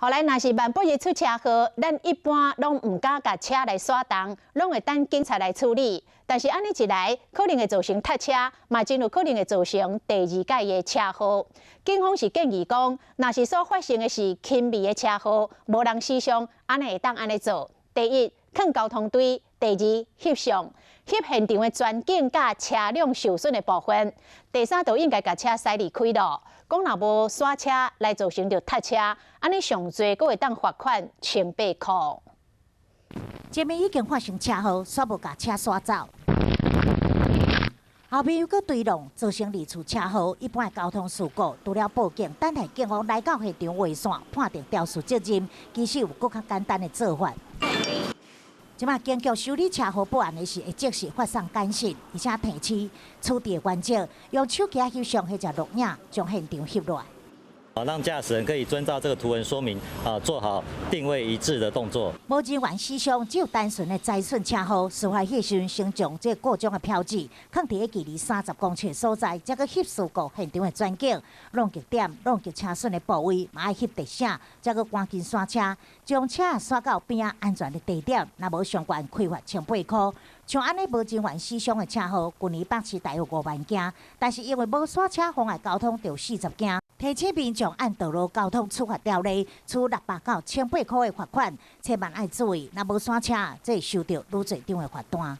后来若是万不伊出车祸，咱一般拢唔敢甲车来刷动，拢会等警察来处理。但是安尼一来，可能会造成塞车，嘛真有可能会造成第二届的车祸。警方是建议讲，若是所发生的是轻微的车祸，无人死伤，安尼会当安尼做。第一，劝交通队；第二，翕相，翕现场的全景甲车辆受损的部分。第三，就应该甲车驶离开咯。讲若无刷车来造成着塞车，安尼上侪阁会当罚款1800块。前面已经发生车祸，煞无甲车刷走，后面又搁追弄，造成二次车祸。一般的交通事故，除了报警，等待警方来到现场画线，判定肇事责任，其实有更较简单的做法。即马警局受理车祸报案的是会即时发送简讯，而且提起处理的原则，用手机翕相或者录影，将现场翕落来。让驾驶人可以遵照这个图文说明，做好定位一致的动作。无人员死伤，只有单纯的灾损车祸。事发迄时，先将这各种的标志放伫距离30公尺所在，再个翕事故现场的全景、弄极点、弄极车损的部位，嘛爱翕地省，再个赶紧刷车，将车刷到边仔安全的地点。若无相关，开罚1800块。像安尼无人员死伤的车祸，去年北市大约5万件，但是因为无刷车妨碍交通，就40件。提醒民众按道路交通处罚条例，处600到1800块的罚款，千万爱注意，若无刷车，这会收到愈侪张的罚单。